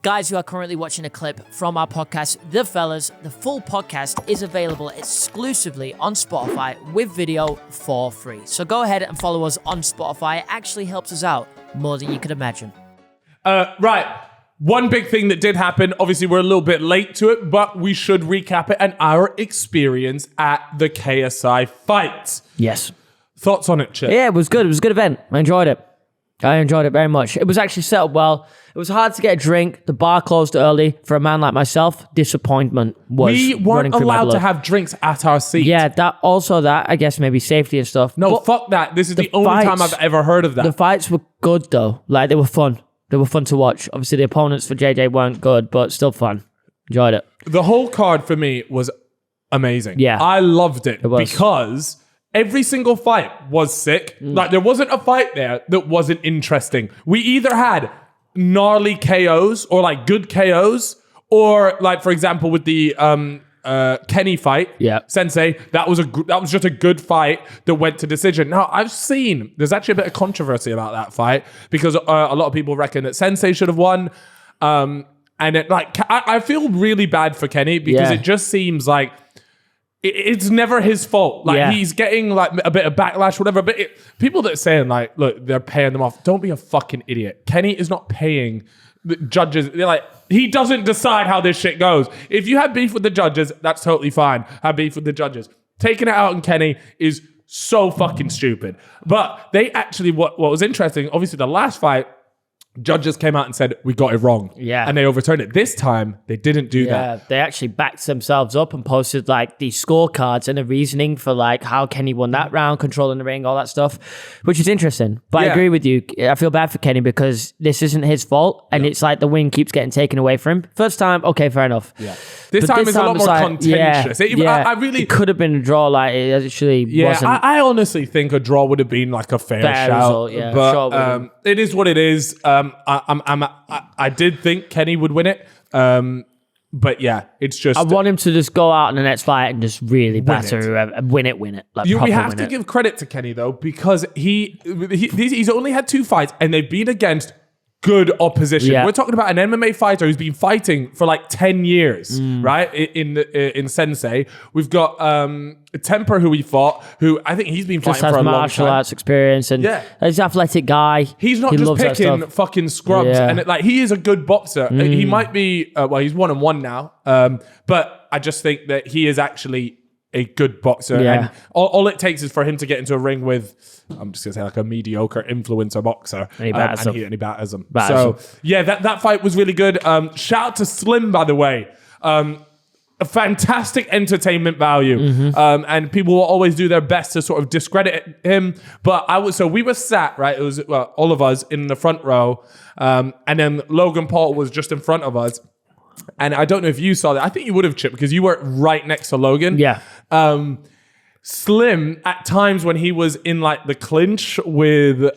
Guys, you are currently watching a clip from our podcast, The Fellas. The full podcast is available exclusively on Spotify with video for free. So go ahead and follow us on Spotify. It actually helps us out more than you could imagine. Right. One big thing that did happen, obviously we're a little bit late to it, but we should recap it and our experience at the KSI fight. Yes. Thoughts on it, Chip? Yeah, it was good. It was a good event. I enjoyed it. Very much. It was actually set up well. It was hard to get a drink. The bar closed early. For a man like myself, disappointment was We weren't allowed to have drinks at our seat. Yeah, I guess maybe safety and stuff. No, but fuck that. This is the only time I've ever heard of that. The fights were good though. Like, they were fun. They were fun to watch. Obviously, the opponents for JJ weren't good, but still fun. Enjoyed it. The whole card for me was amazing. Yeah. I loved it was. because every single fight was sick. Like, there wasn't a fight there that wasn't interesting. We either had gnarly KOs or like good KOs, or like, for example, with the Kenny fight, Sensei, that was just a good fight that went to decision. Now, there's actually a bit of controversy about that fight because a lot of people reckon that Sensei should have won. And I feel really bad for Kenny because it just seems like it's never his fault. Like, he's getting like a bit of backlash, whatever. But people that are saying like, look, they're paying them off. Don't be a fucking idiot. Kenny is not paying the judges. They're like, he doesn't decide how this shit goes. If you have beef with the judges, that's totally fine. Have beef with the judges. Taking it out on Kenny is so fucking stupid. But they actually, what was interesting, obviously the last fight, judges came out and said, we got it wrong. Yeah. And they overturned it. This time, they didn't do that. Yeah, they actually backed themselves up and posted like the scorecards and the reasoning for like how Kenny won that round, controlling the ring, all that stuff, which is interesting. But I agree with you. I feel bad for Kenny because this isn't his fault. And it's like the win keeps getting taken away from him. First time, okay, fair enough. Yeah. This time is a lot more contentious. I really... It could have been a draw, like it actually wasn't. I honestly think a draw would have been like a fair shout. Result, but sure it is what it is. I did think Kenny would win it. But yeah, it's just... I want him to just go out in the next fight and just really batter whoever, win it. Like, we have to give credit to Kenny though, because he's only had 2 fights and they've been against good opposition. We're talking about an MMA fighter who's been fighting for like 10 years, right? In Sensei. We've got Temper, who we fought, who I think he's been fighting for a long time. Martial arts experience, and he's an athletic guy. He's not just picking fucking scrubs, and he is a good boxer. He might be, he's 1-1 now, but I just think that he is actually a good boxer. And all it takes is for him to get into a ring with, I'm just going to say, like a mediocre influencer boxer. And he batters him. That fight was really good. Shout out to Slim, by the way. A fantastic entertainment value. And people will always do their best to sort of discredit him. But we were sat, right? It was all of us in the front row. And then Logan Paul was just in front of us. And I don't know if you saw that. I think you would have, Chip, because you were right next to Logan. Yeah. Slim, at times when he was in like the clinch with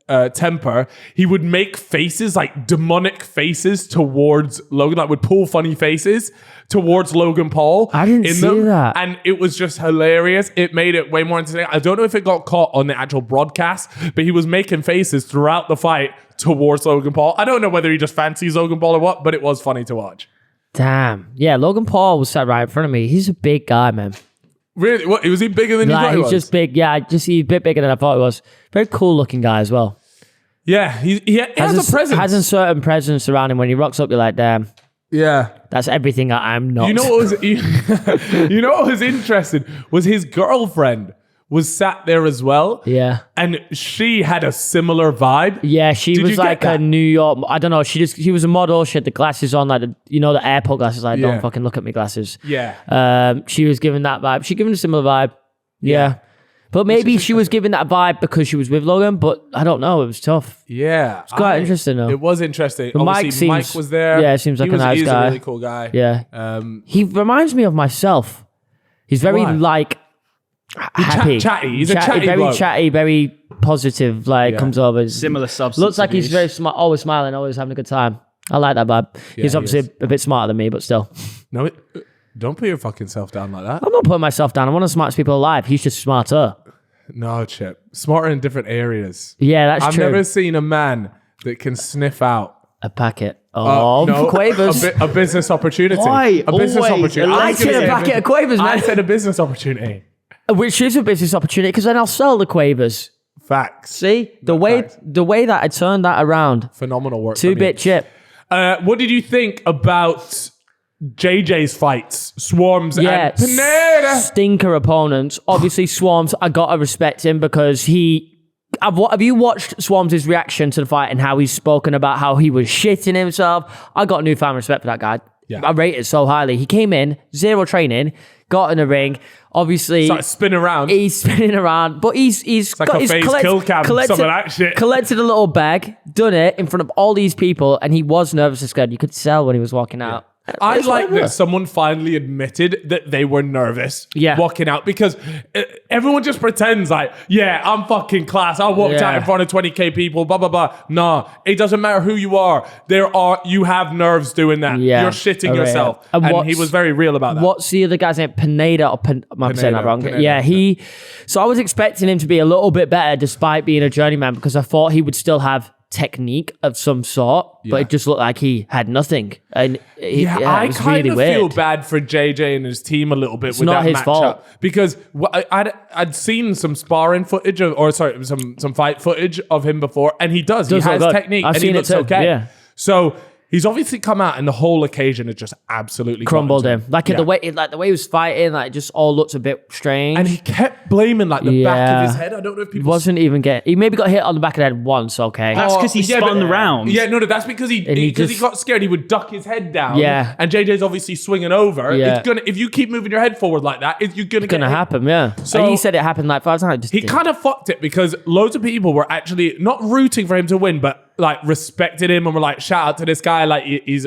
Temper, he would make faces, like demonic faces towards Logan, like would pull funny faces towards Logan Paul. I didn't see that. And it was just hilarious. It made it way more entertaining. I don't know if it got caught on the actual broadcast, but he was making faces throughout the fight towards Logan Paul. I don't know whether he just fancies Logan Paul or what, but it was funny to watch. Damn. Yeah, Logan Paul was sat right in front of me. He's a big guy, man. Really? What? Was he bigger than you thought he was? He's just big. Yeah, he's a bit bigger than I thought he was. Very cool looking guy as well. Yeah, he has a presence. Has a certain presence around him. When he rocks up, you're like, damn. Yeah. That's everything I'm not. You know what was interesting? Was his girlfriend was sat there as well. Yeah. And she had a similar vibe. Yeah, she was like a New York, I don't know, she was a model, she had the glasses on, like the airport glasses, like don't fucking look at me glasses. Yeah. She was giving that vibe. She giving a similar vibe. Yeah. But maybe she was giving that vibe because she was with Logan, but I don't know, it was tough. Yeah. It's quite interesting though. It was interesting. But Obviously, Mike was there. Yeah, seems like a nice guy. He's a really cool guy. Yeah. He reminds me of myself. He's very happy. Chatty. He's a chatty very bloke. chatty, very positive, comes over. Similar substance. Looks like he's very smart, always smiling, always having a good time. I like that vibe. He's obviously a bit smarter than me, but still. No, don't put your fucking self down like that. I'm not putting myself down. I'm one of the smartest people alive. He's just smarter. No, Chip. Smarter in different areas. Yeah, that's true. I've never seen a man that can sniff out A packet of Quavers. A business opportunity. Why? A business Always. opportunity. I said a packet of Quavers, man. I said a business opportunity. Which is a business opportunity because then I'll sell the Quavers. Facts. See? The way that I turned that around. Phenomenal work. 2-bit chip. What did you think about JJ's fights? Swarms and Pineda. Stinker opponents. Obviously, Swarms, I gotta respect him because have you watched Swarms' reaction to the fight and how he's spoken about how he was shitting himself? I got newfound respect for that guy. Yeah. I rate it so highly. He came in, 0 training, got in the ring. Obviously, Started spinning around. he's spinning around, but he's like got a his phase kill cam, some of that shit. Collected a little bag, done it in front of all these people, and he was nervous and scared. You could tell when he was walking out. I It's like whatever. that someone finally admitted that they were nervous walking out because everyone just pretends like, yeah, I'm fucking class. I walked out in front of 20k people, blah, blah, blah. Nah, it doesn't matter who you are. You have nerves doing that. Yeah. You're shitting Right. yourself. And he was very real about that. What's the other guy's name? Pineda or am I saying that wrong? Pineda. Yeah, so I was expecting him to be a little bit better despite being a journeyman because I thought he would still have technique of some sort, but it just looked like he had nothing. And I it was kind really of weird. feel bad for JJ and his team a little bit with not that his matchup fault. because I'd seen some sparring footage some fight footage of him before, and he has look good. technique I've and seen he it looks too, okay. yeah. So he's obviously come out, and the whole occasion has just absolutely Crumbled gotten him. to Like the way he was fighting, like it just all looked a bit strange. and he kept blaming like the back of his head. I don't know if people wasn't even getting. He maybe got hit on the back of the head once. Okay. That's because he spun around. Yeah, no, that's because he got scared. He would duck his head down. Yeah. And JJ's obviously swinging over. Yeah. It's gonna if you keep moving your head forward like that, you're gonna Gonna get hit. happen, yeah. So- So he said it happened like 5 times. He kind of fucked it because loads of people were actually not rooting for him to win, but like respected him and were like, shout out to this guy, like he's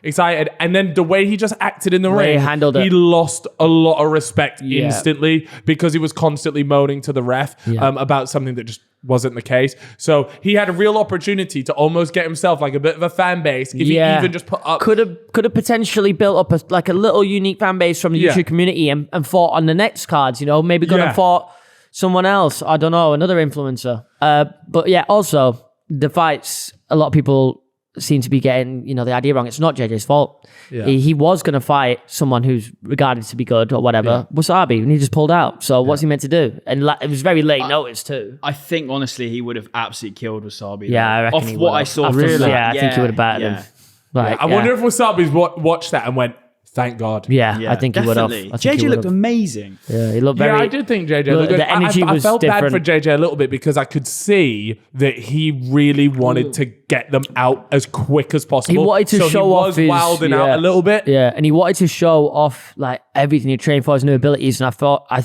excited. And then the way he just acted in the way ring, he handled it. he lost a lot of respect Yeah. instantly because he was constantly moaning to the ref about something that just wasn't the case. So he had a real opportunity to almost get himself like a bit of a fan base if he even just put up. Could have potentially built up a little unique fan base from the YouTube community and fought on the next cards. Maybe gone and fought someone else. I don't know, another influencer. But yeah, also the fights. A lot of people seem to be getting the idea wrong. It's not JJ's fault. Yeah. He was going to fight someone who's regarded to be good or whatever. Wasabi, and he just pulled out. So what's he meant to do? And it was very late notice too. I think honestly he would have absolutely killed Wasabi. Yeah, I reckon Off he what would I have. saw I from really- that. yeah, I think he would have battered him. Like, I wonder if Wasabi's watched that and went, thank God. Yeah, I think he would have. definitely. JJ looked amazing. Yeah, he looked very. Yeah, I did think JJ looked good. The energy I was felt different. bad for JJ a little bit because I could see that he really wanted to get them out as quick as possible. He wanted to so show off he his was wilding out a little bit. Yeah, and he wanted to show off like everything he trained for, his new abilities. And I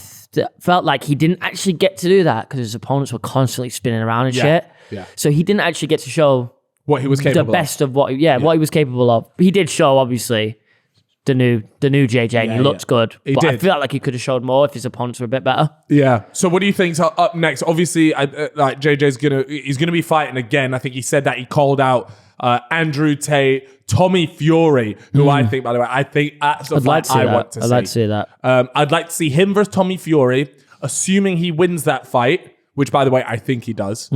felt like he didn't actually get to do that because his opponents were constantly spinning around and shit. Yeah. So he didn't actually get to show What he was capable the best of what he was capable of. He did show obviously the new JJ, and he looked good. He but I did. feel like he could have showed more if his opponents were a bit better. Yeah. So what do you think's up next? Obviously, like JJ's gonna be fighting again. I think he said that he called out Andrew Tate, Tommy Fury, who I think, by the way, that's the fight I want to see. I'd like to see that. I'd like to see him versus Tommy Fury, assuming he wins that fight, which, by the way, I think he does.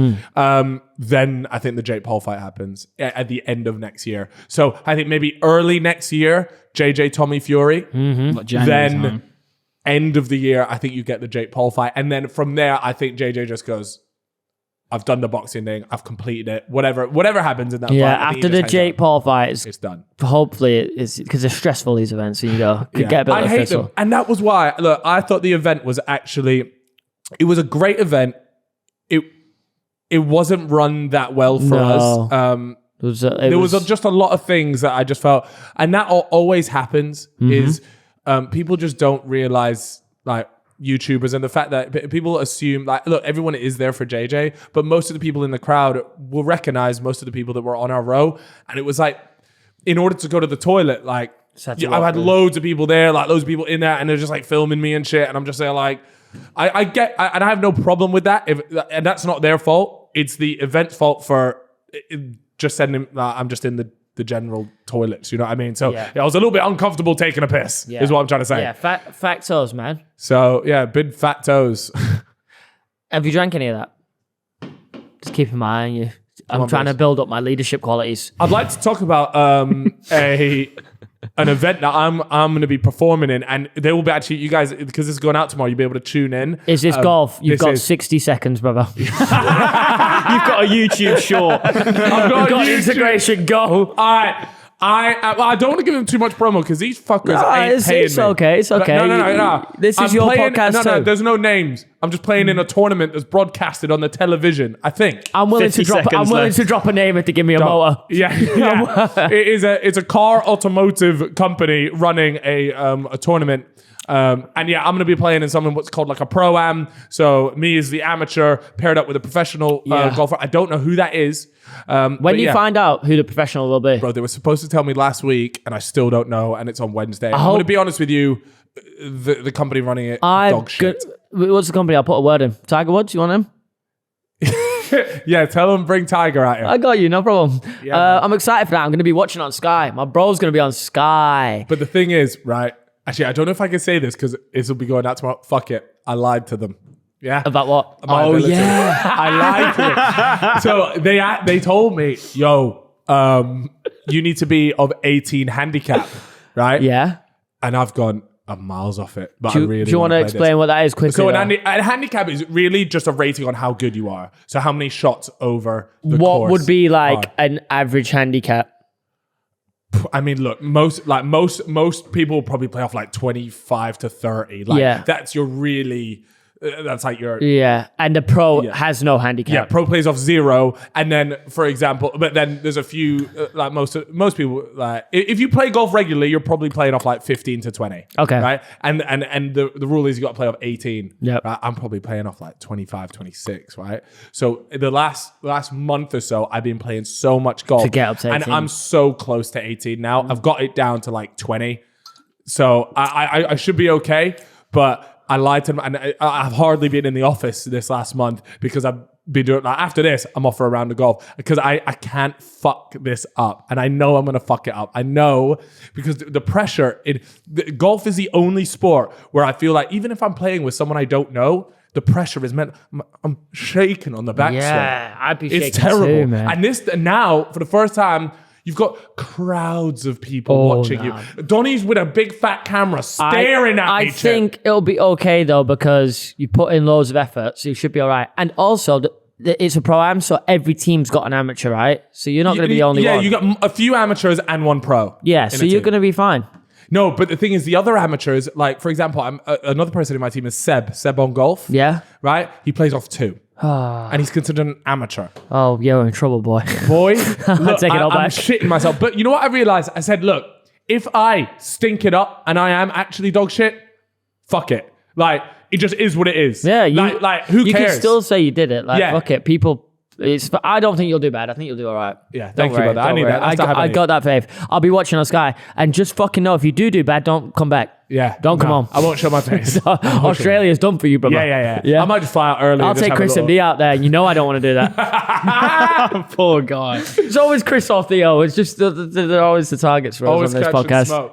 Then I think the Jake Paul fight happens at the end of next year. So I think maybe early next year, JJ Tommy Fury. Like January Then time. end of the year, I think you get the Jake Paul fight. And then from there, I think JJ just goes, I've done the boxing thing. I've completed it. Whatever happens in that fight. Yeah, I think after he the just Jake hangs Paul fight, up. It's done. hopefully it's because they're stressful, these events. So could get a bit I of hate stressful. them. And that was why, look, I thought the event was actually, it was a great event. It wasn't run that well for us. There was just a lot of things that I just felt, and that always happens, is people just don't realize, like, YouTubers and the fact that people assume, like, look, everyone is there for JJ, but most of the people in the crowd will recognize most of the people that were on our row. And it was like, in order to go to the toilet, like, I had loads of people there, like loads of people in there, and they're just like filming me and shit. And I'm just there like, and I have no problem with that. And that's not their fault. It's the event's fault for just sending, I'm just in the general toilets, you know what I mean? So I was a little bit uncomfortable taking a piss, is what I'm trying to say. Yeah, fat toes, man. So yeah, big fat toes. Have you drank any of that? Just keep an eye on you. I'm trying to build up my leadership qualities. I'd like to talk about an event that I'm going to be performing in, and they will be actually, you guys, because this is going out tomorrow, you'll be able to tune in. Is this golf? You've got 60 seconds, brother. You've got a YouTube short. I've got integration. Go. All right. I don't want to give them too much promo because these fuckers ain't paying it's me. okay. It's okay. No. This is your podcast No, too. there's no names. I'm just playing in a tournament that's broadcasted on the television, I think. I'm willing to drop a name if they give me a motor. Yeah. It's a car automotive company running a tournament. And yeah, I'm going to be playing in something what's called like a pro-am. So me as the amateur paired up with a professional golfer. I don't know who that is. When you find out who the professional will be. Bro, they were supposed to tell me last week and I still don't know, and it's on Wednesday. I'm going to be honest with you, the company running it, dog shit. What's the company? I'll put a word in. Tiger Woods, you want him? Yeah, tell them bring Tiger out here. I got you, no problem. Yeah, I'm excited for that. I'm going to be watching on Sky. My bro's going to be on Sky. But the thing is, right, actually, I don't know if I can say this because this will be going out tomorrow. Fuck it. I lied to them. Yeah. About what? Yeah. I lied to them. So they told me, yo, you need to be of 18 handicap, right? Yeah. And I've gone, I'm miles off it. But do you want to explain what that is quickly? So a handicap is really just a rating on how good you are. So how many shots over the course. What would be like an average handicap? I mean, look, most people probably play off like 25 to 30. Like that's your really... that's like your... Yeah, and the pro has no handicap. Yeah, pro plays off 0. And then, for example, but then there's a few, like most people, like if you play golf regularly, you're probably playing off like 15 to 20. Okay. Right? And the rule is you got to play off 18. Yep. Right? I'm probably playing off like 25, 26, right? So the last month or so, I've been playing so much golf. To get up to 18. And I'm so close to 18 now. I've got it down to like 20. So I should be okay, but... I lied to them, and I've hardly been in the office this last month because I've been doing, like, after this, I'm off for a round of golf because I can't fuck this up. And I know I'm going to fuck it up. I know because the pressure, golf is the only sport where I feel like even if I'm playing with someone I don't know, the pressure is meant, I'm shaking on the backswing. Yeah, I'd be shaking It's terrible. too, man. And this now, for the first time, you've got crowds of people watching you. Donnie's with a big fat camera staring at me. I think it'll be okay though because you put in loads of effort, so you should be all right. And also, it's a pro-am, so every team's got an amateur, right? So you're not going to be the only one. Yeah, you got a few amateurs and one pro. Yeah, so you're going to be fine. No, but the thing is, the other amateurs, like, for example, another person in my team is Seb on golf. Yeah. Right? He plays off 2. And he's considered an amateur. Oh, you're in trouble, boy. Look, take it all I'm back. shitting myself. But you know what I realized? I said, look, if I stink it up and I am actually dog shit, fuck it. Like, it just is what it is. Yeah. Like who cares? You can still say you did it. Like, fuck it. People... I don't think you'll do bad. I think you'll do all right. Yeah, thank you, brother. I need that. I got that faith. I'll be watching on Sky. And just fucking know, if you do bad, don't come back. Yeah. Don't come on. I won't show my face. Australia's done for you, brother. Yeah. I might just fly out early. I'll take Chris and D out there. You know I don't want to do that. Poor guy. It's always Chris or Theo. It's just they're always the targets for us on this podcast.